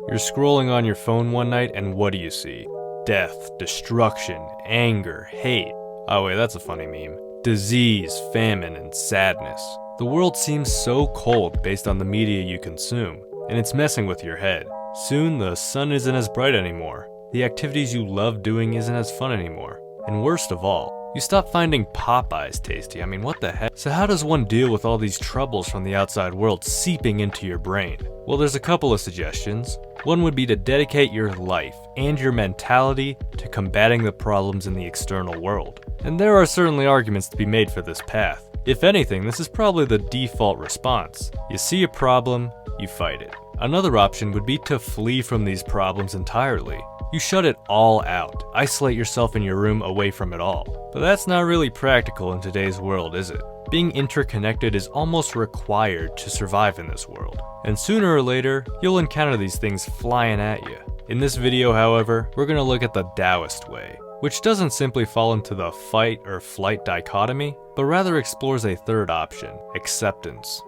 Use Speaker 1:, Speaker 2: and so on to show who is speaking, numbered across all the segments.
Speaker 1: You're scrolling on your phone one night and what do you see? Death, destruction, anger, hate. Oh wait, that's a funny meme. Disease, famine, and sadness. The world seems so cold based on the media you consume, and it's messing with your head. Soon the sun isn't as bright anymore. The activities you love doing isn't as fun anymore. And worst of all, you stop finding Popeyes tasty. I mean, what the heck? So how does one deal with all these troubles from the outside world seeping into your brain? Well, there's a couple of suggestions. One would be to dedicate your life and your mentality to combating the problems in the external world. And there are certainly arguments to be made for this path. If anything, this is probably the default response. You see a problem, you fight it. Another option would be to flee from these problems entirely. You shut it all out, isolate yourself in your room away from it all. But that's not really practical in today's world, is it? Being interconnected is almost required to survive in this world. And sooner or later, you'll encounter these things flying at you. In this video, however, we're going to look at the Taoist way, which doesn't simply fall into the fight or flight dichotomy, but rather explores a third option, acceptance.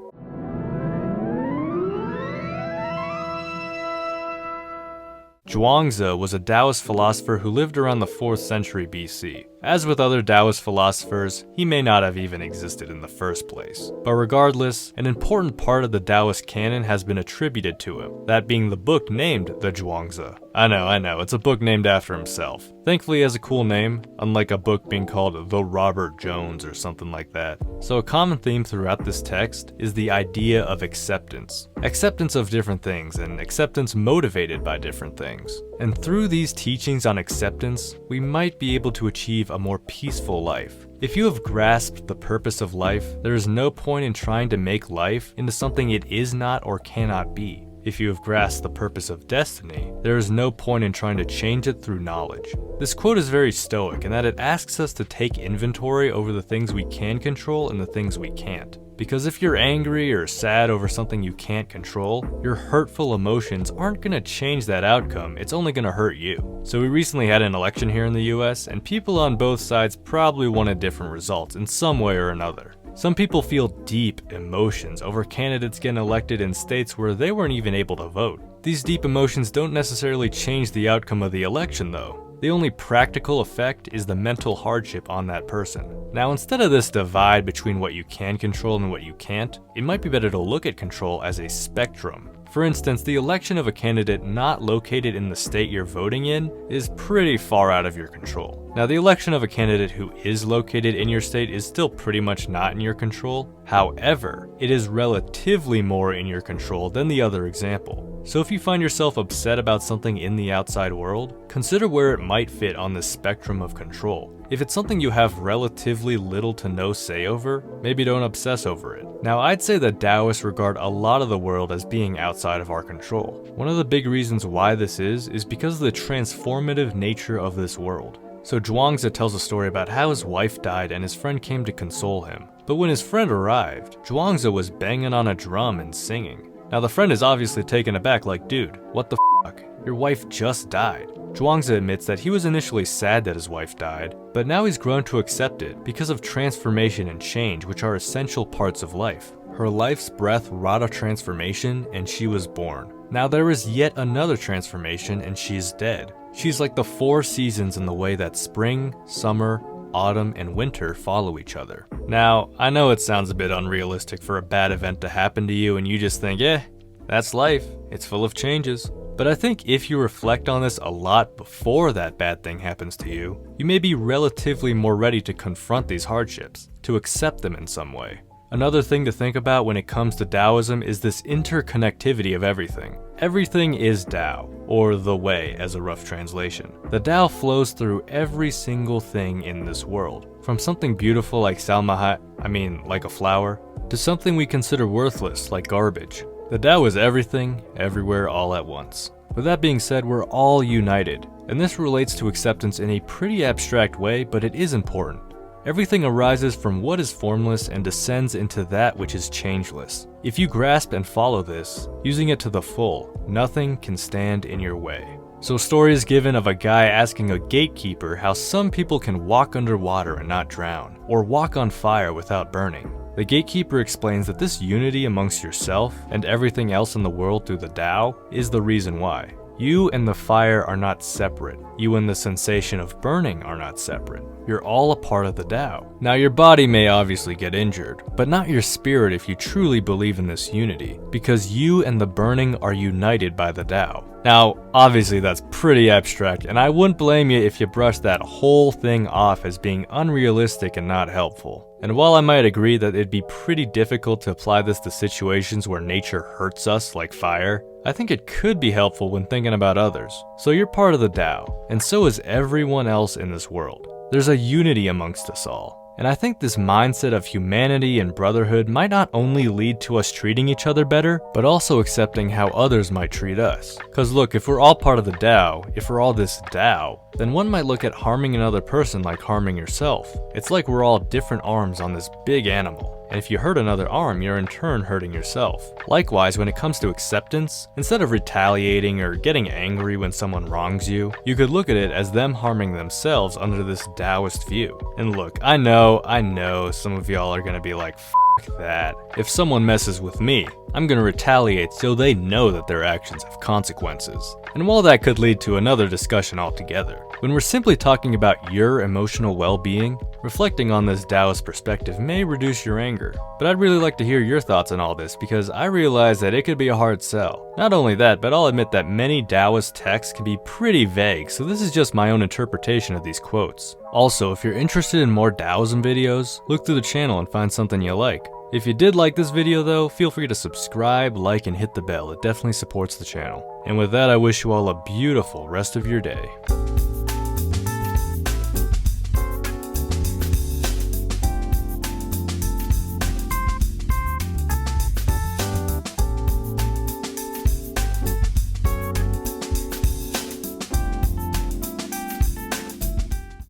Speaker 1: Chuang Tzu was a Taoist philosopher who lived around the 4th century BC. As with other Taoist philosophers, he may not have even existed in the first place. But regardless, an important part of the Taoist canon has been attributed to him, that being the book named the Chuang Tzu. I know, it's a book named after himself. Thankfully he has a cool name, unlike a book being called The Robert Jones or something like that. So a common theme throughout this text is the idea of acceptance. Acceptance of different things, and acceptance motivated by different things. And through these teachings on acceptance, we might be able to achieve a more peaceful life. If you have grasped the purpose of life, there is no point in trying to make life into something it is not or cannot be. If you have grasped the purpose of destiny, there is no point in trying to change it through knowledge. This quote is very stoic in that it asks us to take inventory over the things we can control and the things we can't. Because if you're angry or sad over something you can't control, your hurtful emotions aren't going to change that outcome, it's only going to hurt you. So we recently had an election here in the US, and people on both sides probably wanted different results in some way or another. Some people feel deep emotions over candidates getting elected in states where they weren't even able to vote. These deep emotions don't necessarily change the outcome of the election though. The only practical effect is the mental hardship on that person. Now, instead of this divide between what you can control and what you can't, it might be better to look at control as a spectrum. For instance, the election of a candidate not located in the state you're voting in is pretty far out of your control. Now, the election of a candidate who is located in your state is still pretty much not in your control. However, it is relatively more in your control than the other example. So if you find yourself upset about something in the outside world, consider where it might fit on this spectrum of control. If it's something you have relatively little to no say over, maybe don't obsess over it. Now, I'd say that Taoists regard a lot of the world as being outside of our control. One of the big reasons why this is because of the transformative nature of this world. So Chuang Tzu tells a story about how his wife died and his friend came to console him. But when his friend arrived, Chuang Tzu was banging on a drum and singing. Now the friend is obviously taken aback like, dude, what the fuck? Your wife just died. Chuang Tzu admits that he was initially sad that his wife died, but now he's grown to accept it because of transformation and change, which are essential parts of life. Her life's breath wrought a transformation and she was born. Now there is yet another transformation and she is dead. She's like the 4 seasons in the way that spring, summer, autumn, and winter follow each other. Now, I know it sounds a bit unrealistic for a bad event to happen to you and you just think, that's life, it's full of changes. But I think if you reflect on this a lot before that bad thing happens to you, you may be relatively more ready to confront these hardships, to accept them in some way. Another thing to think about when it comes to Taoism is this interconnectivity of everything. Everything is Tao, or the way as a rough translation. The Tao flows through every single thing in this world, from something beautiful like like a flower, to something we consider worthless like garbage. The Tao is everything, everywhere, all at once. With that being said, we're all united, and this relates to acceptance in a pretty abstract way, but it is important. Everything arises from what is formless and descends into that which is changeless. If you grasp and follow this, using it to the full, nothing can stand in your way. So a story is given of a guy asking a gatekeeper how some people can walk underwater and not drown, or walk on fire without burning. The gatekeeper explains that this unity amongst yourself and everything else in the world through the Tao is the reason why. You and the fire are not separate. You and the sensation of burning are not separate. You're all a part of the Tao. Now your body may obviously get injured, but not your spirit if you truly believe in this unity, because you and the burning are united by the Tao. Now, obviously that's pretty abstract, and I wouldn't blame you if you brush that whole thing off as being unrealistic and not helpful. And while I might agree that it'd be pretty difficult to apply this to situations where nature hurts us like fire, I think it could be helpful when thinking about others. So you're part of the Tao, and so is everyone else in this world. There's a unity amongst us all. And I think this mindset of humanity and brotherhood might not only lead to us treating each other better, but also accepting how others might treat us. Cause look, if we're all part of the Tao, if we're all this Tao, then one might look at harming another person like harming yourself. It's like we're all different arms on this big animal. And if you hurt another arm, you're in turn hurting yourself. Likewise, when it comes to acceptance, instead of retaliating or getting angry when someone wrongs you, you could look at it as them harming themselves under this Taoist view. And look, I know some of y'all are gonna be like, f that. If someone messes with me, I'm gonna retaliate so they know that their actions have consequences. And while that could lead to another discussion altogether, when we're simply talking about your emotional well-being, reflecting on this Taoist perspective may reduce your anger. But I'd really like to hear your thoughts on all this because I realize that it could be a hard sell. Not only that, but I'll admit that many Taoist texts can be pretty vague, so this is just my own interpretation of these quotes. Also, if you're interested in more Taoism videos, look through the channel and find something you like. If you did like this video though, feel free to subscribe, like, and hit the bell. It definitely supports the channel. And with that, I wish you all a beautiful rest of your day.